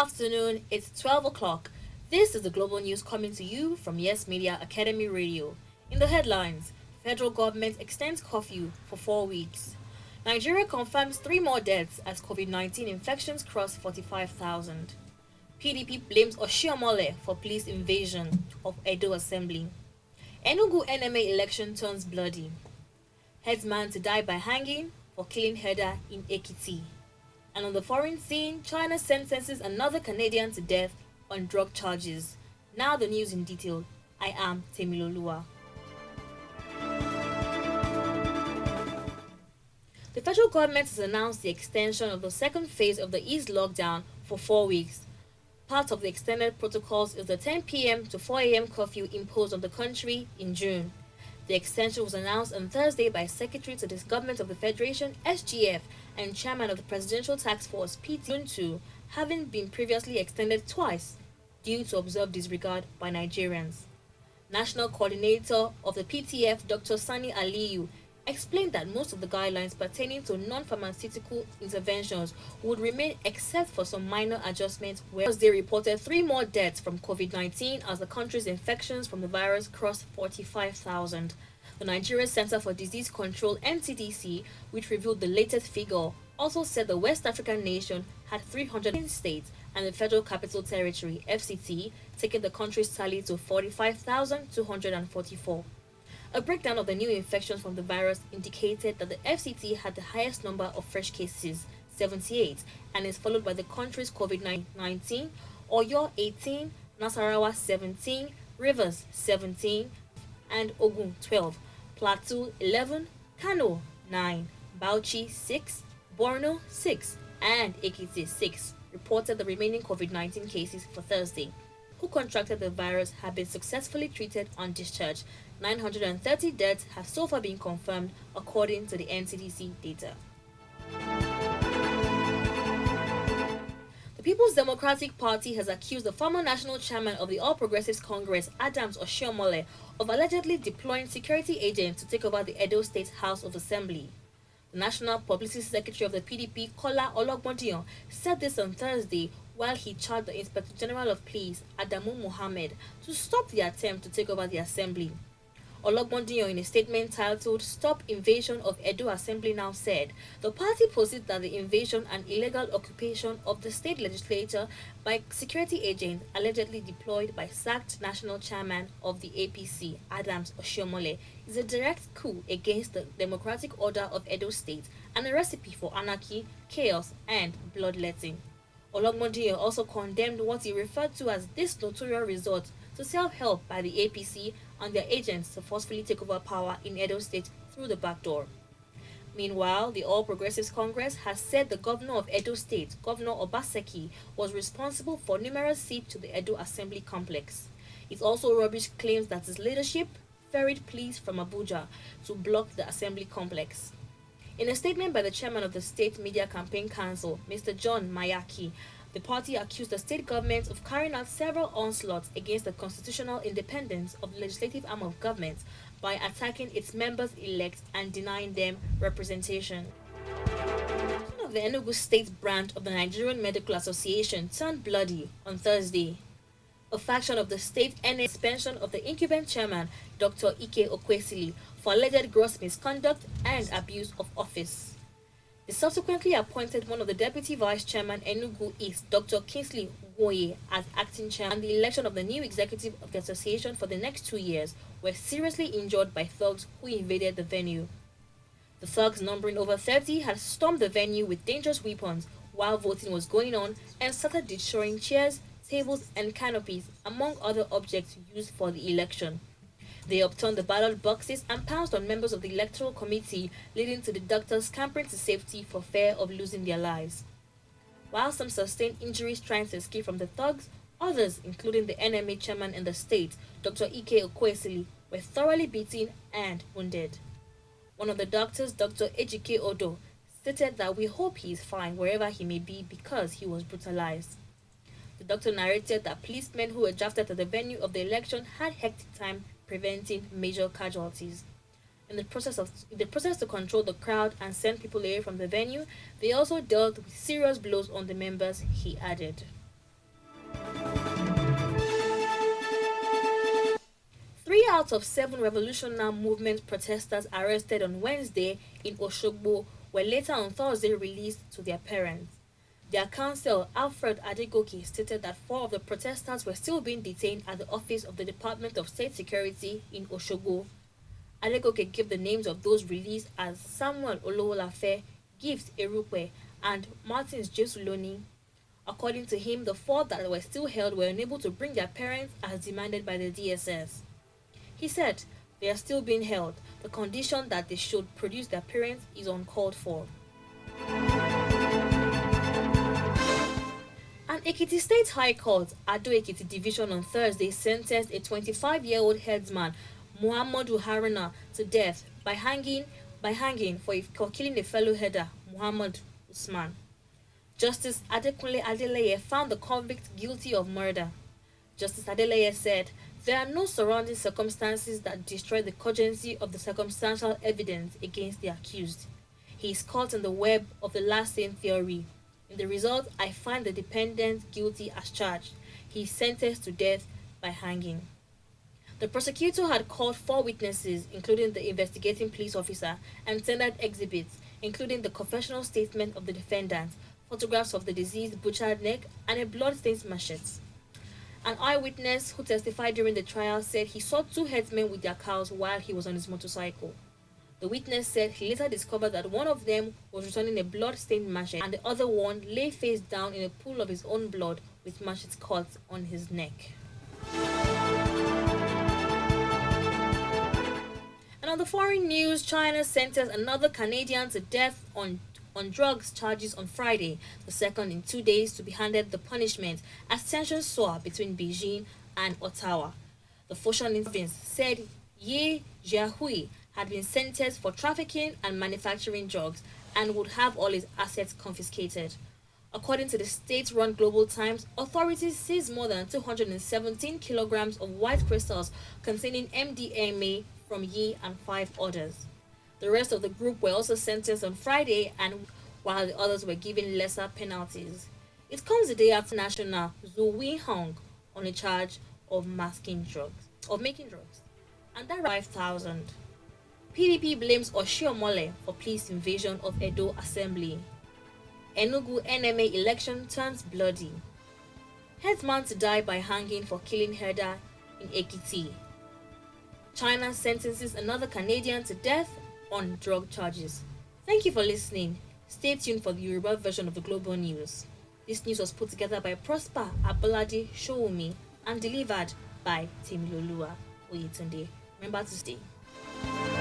afternoon, it's 12 o'clock. This is the global news coming to you from Yes Media Academy Radio. In the headlines, federal government extends curfew for 4 weeks. Nigeria confirms 3 more deaths as COVID-19 infections cross 45,000. PDP blames Oshiomhole for police invasion of Edo Assembly. Enugu NMA election turns bloody. Headsman to die by hanging for killing herder in Ekiti. And on the foreign scene, China sentences another Canadian to death on drug charges. Now the news in detail. I am Temiloluwa. The federal government has announced the extension of the second phase of the eased lockdown for 4 weeks. Part of the extended protocols is the 10 p.m. to 4 a.m. curfew imposed on the country in June. The extension was announced on Thursday by Secretary to the Government of the Federation (SGF) and Chairman of the Presidential Task Force (PT), having been previously extended twice due to observed disregard by Nigerians. National Coordinator of the PTF, Dr. Sani Aliyu, explained that most of the guidelines pertaining to non-pharmaceutical interventions would remain except for some minor adjustments, whereas they reported 3 more deaths from COVID-19 as the country's infections from the virus crossed 45,000. The Nigeria Center for Disease Control (NCDC), which revealed the latest figure, also said the West African nation had 300 states and the Federal Capital Territory (FCT) taking the country's tally to 45,244. A breakdown of the new infections from the virus indicated that the FCT had the highest number of fresh cases, 78, and is followed by the country's COVID-19, Oyo 18, Nasarawa 17, Rivers 17, and Ogun 12, Plateau 11, Kano 9, Bauchi 6, Borno 6, and Ekiti 6 reported the remaining COVID-19 cases for Thursday. Who contracted the virus have been successfully treated on discharge. 930 deaths have so far been confirmed according to the NCDC data. The People's Democratic Party has accused the former national chairman of the All Progressives Congress, Adams Oshiomhole, of allegedly deploying security agents to take over the Edo State House of Assembly. The National Publicity Secretary of the PDP, Kola Ologbondiyan, said this on Thursday while he charged the Inspector General of Police, Adamu Mohammed, to stop the attempt to take over the assembly. Ologbondiyan, in a statement titled "Stop Invasion of Edo Assembly Now," said the party posted that the invasion and illegal occupation of the state legislature by security agents allegedly deployed by sacked national chairman of the APC, Adams Oshiomhole, is a direct coup against the democratic order of Edo State and a recipe for anarchy, chaos, and bloodletting. Ologbondiyan also condemned what he referred to as this notorious resort to self-help by the APC and their agents to forcefully take over power in Edo State through the back door. Meanwhile, the All Progressives Congress has said the governor of Edo State, Governor Obaseki, was responsible for numerous seats to the Edo Assembly complex. It also rubbished claims that his leadership ferried pleas from Abuja to block the assembly complex. In a statement by the chairman of the State Media Campaign Council, Mr. John Mayaki, the party accused the state government of carrying out several onslaughts against the constitutional independence of the legislative arm of government by attacking its members-elect and denying them representation. The Enugu State branch of the Nigerian Medical Association turned bloody on Thursday. A faction of the state ended suspension of the incumbent chairman, Dr. Ike Okwesili, for alleged gross misconduct and abuse of office. They subsequently appointed one of the deputy vice chairman Enugu East, Dr. Kingsley Woye, as acting chairman, and the election of the new executive of the association for the next 2 years were seriously injured by thugs who invaded the venue. The thugs, numbering over 30, had stormed the venue with dangerous weapons while voting was going on and started destroying chairs, tables, and canopies, among other objects used for the election. They upturned the ballot boxes and pounced on members of the electoral committee, leading to the doctors scampering to safety for fear of losing their lives. While some sustained injuries trying to escape from the thugs, others, including the NMA chairman in the state, Dr. Ike Okwesili, were thoroughly beaten and wounded. One of the doctors, Dr. Ejike Odo, stated that "we hope he is fine wherever he may be because he was brutalized." The doctor narrated that policemen who were drafted to the venue of the election had hectic time preventing major casualties. In the process to control the crowd and send people away from the venue, they also dealt with serious blows on the members, he added. 3 out of 7 Revolutionary Movement protesters arrested on Wednesday in Oshogbo were later on Thursday released to their parents. Their counsel, Alfred Adegoke, stated that 4 of the protesters were still being detained at the office of the Department of State Security in Oshogbo. Adegoke gave the names of those released as Samuel Olowolafe, Gift Erukwe, and Martins Jesuloni. According to him, the 4 that were still held were unable to bring their parents as demanded by the DSS. He said they are still being held. The condition that they should produce their parents is uncalled for. An Ekiti State High Court, Ado Ekiti Division, on Thursday sentenced a 25-year-old headsman, Muhammadu Haruna, to death by hanging for killing a fellow header, Muhammad Usman. Justice Adekunle Adeleye found the convict guilty of murder. Justice Adeleye said, "There are no surrounding circumstances that destroy the cogency of the circumstantial evidence against the accused. He is caught in the web of the last same theory. In the result, I find the defendant guilty as charged. He is sentenced to death by hanging." The prosecutor had called 4 witnesses, including the investigating police officer, and tendered exhibits, including the confessional statement of the defendant, photographs of the deceased butchered neck, and a blood-stained machete. An eyewitness who testified during the trial said he saw 2 headsmen with their cows while he was on his motorcycle. The witness said he later discovered that one of them was returning a blood-stained machete and the other one lay face down in a pool of his own blood with machete cuts on his neck. And on the foreign news, China sentenced another Canadian to death on drugs charges on Friday, the second in 2 days to be handed the punishment as tensions soar between Beijing and Ottawa. The Foshan province said Ye Jiahui had been sentenced for trafficking and manufacturing drugs and would have all his assets confiscated. According to the state-run Global Times, authorities seized more than 217 kilograms of white crystals containing MDMA from Yi and 5 others. The rest of the group were also sentenced on Friday, and while the others were given lesser penalties. It comes a day after National Zhu Weihong on a charge of making drugs. And that 5,000. PDP blames Oshiomhole for police invasion of Edo Assembly. Enugu NMA election turns bloody. Headsman to die by hanging for killing herder in Ekiti. China sentences another Canadian to death on drug charges. Thank you for listening. Stay tuned for the Yoruba version of the Global News. This news was put together by Prosper Abolade Showumi and delivered by Temiloluwa Oyetunde. Remember to stay.